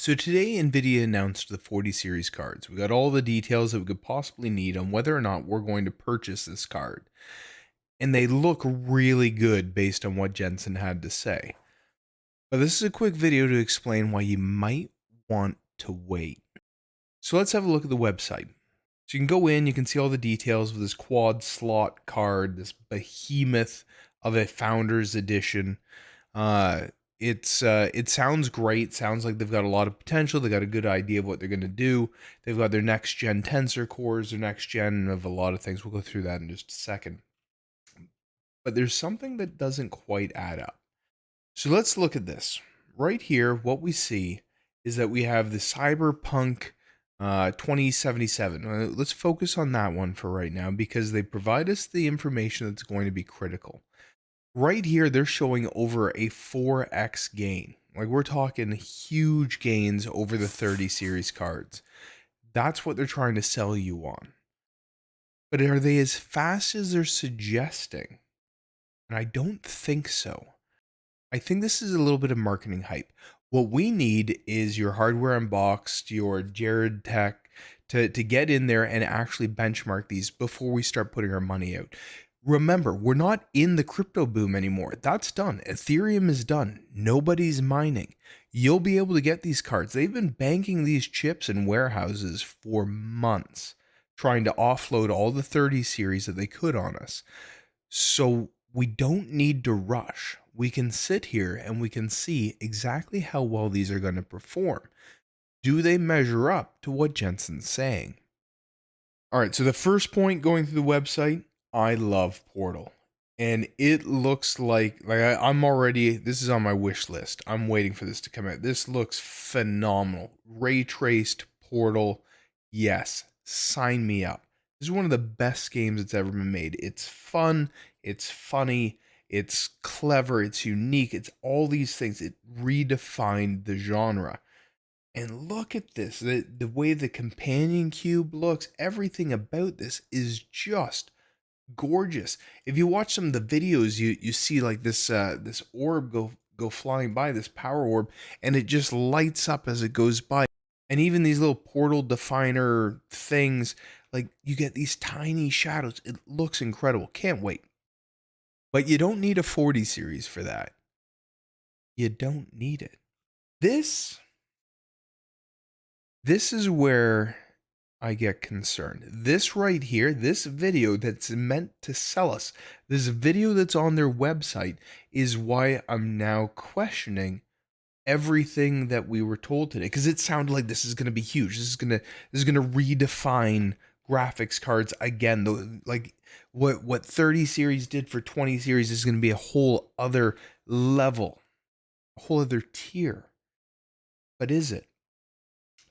So today, Nvidia announced the 40 series cards. We got all the details that we could possibly need on whether or not we're going to purchase this card. And they look really good based on what Jensen had to say. But this is a quick video to explain why you might want to wait. So let's have a look at the website. So you can go in, you can see all the details of this quad slot card, this behemoth of a founder's edition. Uh, it sounds great. Sounds like they've got a lot of potential. They got a good idea of what they're going to do. They've got their next gen tensor cores, their next gen of a lot of things. We'll go through that in just a second. But there's something that doesn't quite add up. So let's look at this. Right here, what we see is that we have the Cyberpunk 2077. Let's focus on that one for right now because they provide us the information that's going to be critical. Right here, they're showing over a 4x gain. Like, we're talking huge gains over the 30 series cards. That's what they're trying to sell you on. But are they as fast as they're suggesting? And I don't think so. I think this is a little bit of marketing hype. What we need is your hardware unboxed, your Jared Tech, to get in there and actually benchmark these before we start putting our money out. Remember, we're not in the crypto boom anymore. That's done. Ethereum is done. Nobody's mining. You'll be able to get these cards. They've been banking these chips in warehouses for months, trying to offload all the 30 series that they could on us. So we don't need to rush. We can sit here and we can see exactly how well these are going to perform. Do they measure up to what Jensen's saying? All right, so the first point going through the website, I love Portal. And it looks like I'm already, this is on my wish list. I'm waiting for this to come out. This looks phenomenal. Ray traced Portal. Yes, sign me up. This is one of the best games that's ever been made. It's fun, it's funny, it's clever, it's unique, it's all these things. It redefined the genre. And look at this, the way the companion cube looks, everything about this is just gorgeous. If you watch some of the videos, you see like this orb go flying by, this power orb, and it just lights up as it goes by. And even these little portal definer things, like you get these tiny shadows. It looks incredible. Can't wait. But you don't need a 40 series for that. You don't need it. This is where I get concerned. This right here, this video that's meant to sell us, this video that's on their website is why I'm now questioning everything that we were told today, because it sounded like this is going to be huge. This is going to redefine graphics cards again. Like what 30 series did for 20 series is going to be a whole other level, a whole other tier. But is it?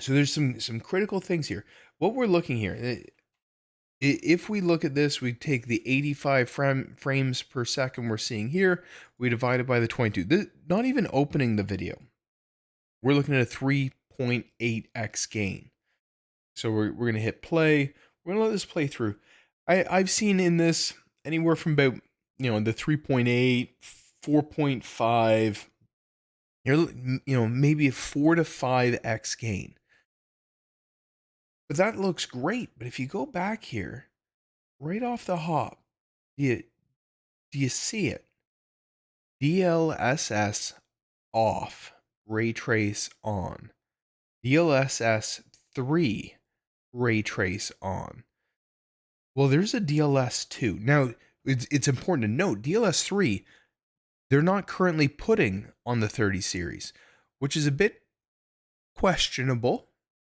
So there's some critical things here. What we're looking here, if we look at this, we take the 85 frames per second we're seeing here, we divide it by the 22. This, not even opening the video, we're looking at a 3.8x gain. So we're going to hit play. We're going to let this play through. I've seen in this anywhere from about, the 3.8, 4.5, maybe a 4 to 5x gain. But that looks great. But if you go back here, right off the hop, do you see it? DLSS off, ray trace on. DLSS 3, ray trace on. Well, there's a DLS 2. Now, it's important to note, DLS 3, they're not currently putting on the 30 series, which is a bit questionable.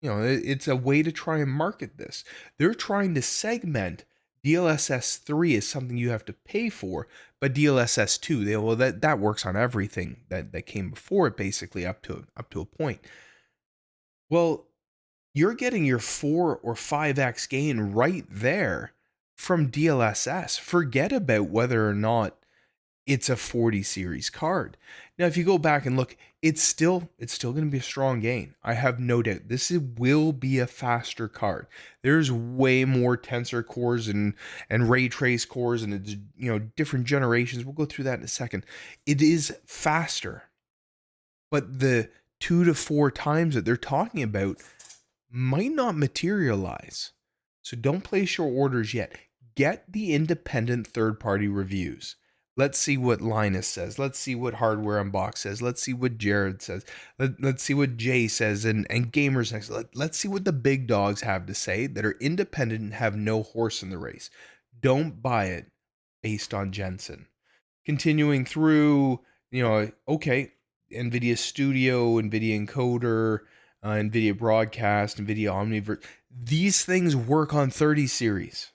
It's a way to try and market this. They're trying to segment DLSS 3 as something you have to pay for, but DLSS 2, that works on everything that came before it, basically up to a point. Well, you're getting your 4 or 5x gain right there from DLSS. Forget about whether or not it's a 40 series card. Now, if you go back and look, it's still going to be a strong gain. I have no doubt. This will be a faster card. There's way more tensor cores and ray trace cores and it's, different generations. We'll go through that in a second. It is faster, but the 2 to 4 times that they're talking about might not materialize. So don't place your orders yet. Get the independent third-party reviews. Let's see what Linus says. Let's see what Hardware Unbox says. Let's see what Jared says. Let's see what Jay says and Gamers Next. Let's see what the big dogs have to say that are independent and have no horse in the race. Don't buy it based on Jensen. Continuing through, okay, NVIDIA Studio, NVIDIA Encoder, NVIDIA Broadcast, NVIDIA Omniverse. These things work on 30 series.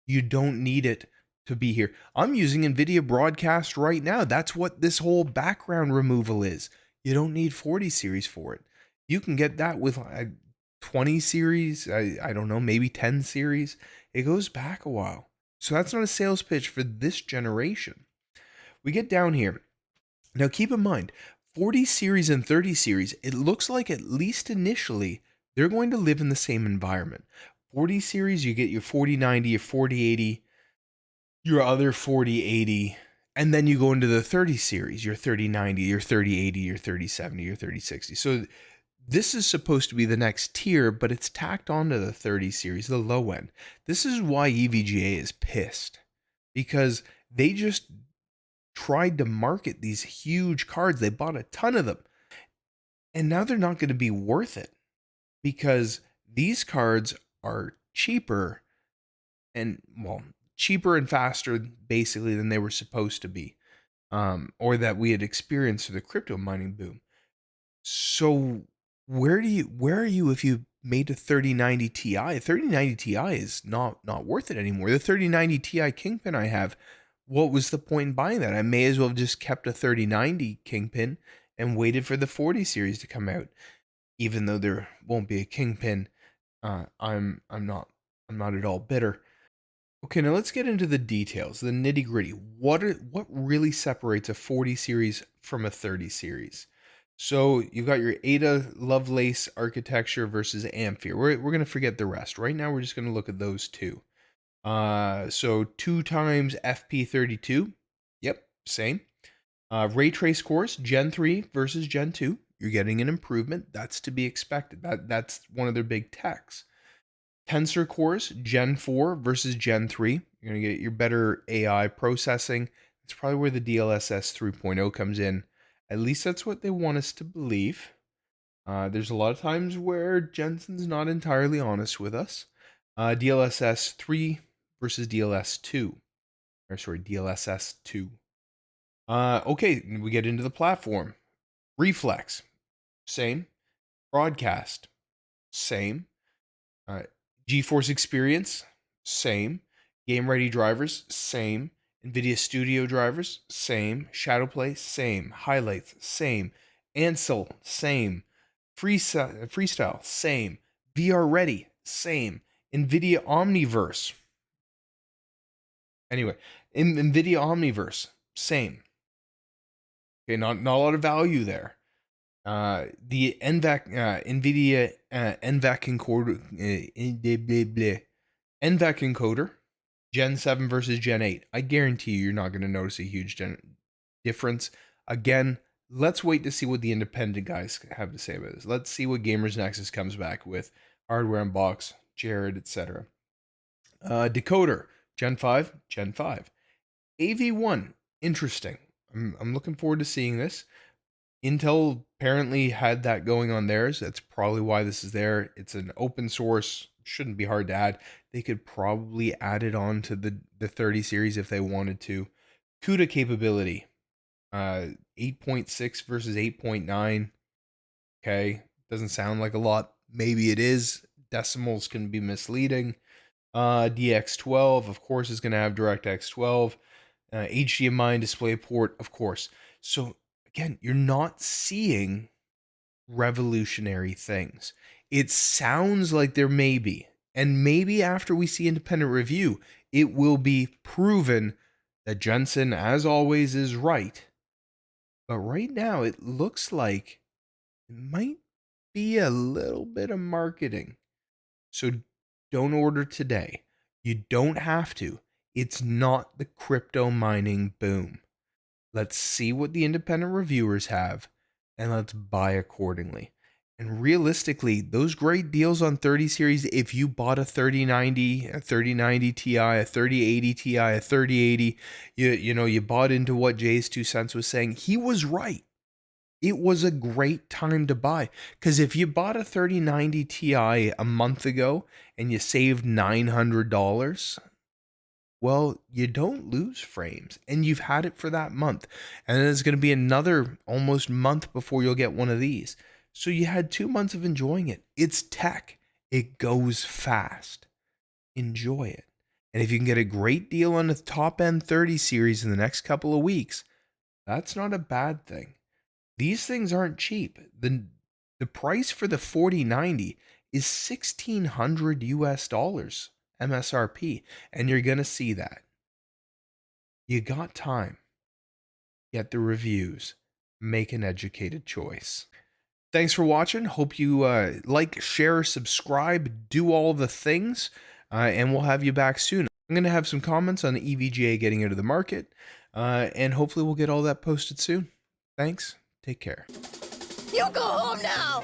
You don't need it to be here. I'm using NVIDIA Broadcast right now. That's what this whole background removal is. You don't need 40 series for it. You can get that with 20 series, I don't know, maybe 10 series. It goes back a while. So that's not a sales pitch for this generation. We get down here. Now keep in mind, 40 series and 30 series, it looks like at least initially, they're going to live in the same environment. 40 series, you get your 4090, your 4080, your other 4080, and then you go into the 30 series, your 3090, your 3080, your 3070, your 3060. So this is supposed to be the next tier, but it's tacked onto the 30 series, the low end. This is why EVGA is pissed, because they just tried to market these huge cards. They bought a ton of them. And now they're not going to be worth it because these cards are cheaper and, well, cheaper and faster basically than they were supposed to be, or that we had experienced through the crypto mining boom. So where are you if you made a 3090 Ti? A 3090 Ti is not worth it anymore. The 3090 Ti Kingpin I have, what was the point in buying that? I may as well have just kept a 3090 Kingpin and waited for the 40 series to come out. Even though there won't be a Kingpin, I'm not at all bitter. Okay, now let's get into the details, the nitty gritty. What really separates a 40 series from a 30 series? So you've got your Ada Lovelace architecture versus Ampere. We're going to forget the rest. Right now, we're just going to look at those two. So 2 times FP32. Yep, same. Ray trace cores, Gen 3 versus Gen 2. You're getting an improvement. That's to be expected. That's one of their big techs. Tensor cores, Gen 4 versus Gen 3. You're going to get your better AI processing. It's probably where the DLSS 3.0 comes in. At least that's what they want us to believe. There's a lot of times where Jensen's not entirely honest with us. DLSS 3 versus DLSS 2. Okay, we get into the platform. Reflex, same. Broadcast, same. GeForce Experience, same. Game Ready drivers, same. NVIDIA Studio drivers, same. Shadowplay, same. Highlights, same. Ansel, same. Freestyle, same. VR Ready, same. NVIDIA Omniverse. Anyway, NVIDIA Omniverse, same. Okay, not a lot of value there. The NVIDIA NVAC encoder, Gen 7 versus Gen 8. I guarantee you're not going to notice a huge difference. Again, let's wait to see what the independent guys have to say about this. Let's see what Gamers Nexus comes back with. Hardware Unbox, Jared, etc. Decoder, Gen 5, Gen 5. AV1, interesting. I'm looking forward to seeing this. Intel apparently had that going on theirs. That's probably why this is there. It's an open source. Shouldn't be hard to add. They could probably add it on to the 30 series if they wanted to. CUDA capability. 8.6 versus 8.9. Okay. Doesn't sound like a lot. Maybe it is. Decimals can be misleading. DX12, of course, is going to have DirectX 12. HDMI and DisplayPort, of course. So again, you're not seeing revolutionary things. It sounds like there may be. And maybe after we see independent review, it will be proven that Jensen, as always, is right. But right now, it looks like it might be a little bit of marketing. So don't order today. You don't have to. It's not the crypto mining boom. Let's see what the independent reviewers have, and let's buy accordingly. And realistically, those great deals on 30 series, if you bought a 3090, a 3090 Ti, a 3080 Ti, a 3080, you bought into what Jay's 2 cents was saying, he was right. It was a great time to buy, because if you bought a 3090 Ti a month ago and you saved $900, well, you don't lose frames, and you've had it for that month. And then it's going to be another almost month before you'll get one of these. So you had 2 months of enjoying it. It's tech. It goes fast. Enjoy it. And if you can get a great deal on the top end 30 series in the next couple of weeks, that's not a bad thing. These things aren't cheap. The price for the 4090 is $1,600 US dollars MSRP, and you're going to see that. You got time. Get the reviews. Make an educated choice. Thanks for watching. Hope you like, share, subscribe, do all the things, and we'll have you back soon. I'm going to have some comments on the EVGA getting out of the market, and hopefully we'll get all that posted soon. Thanks. Take care. You go home now!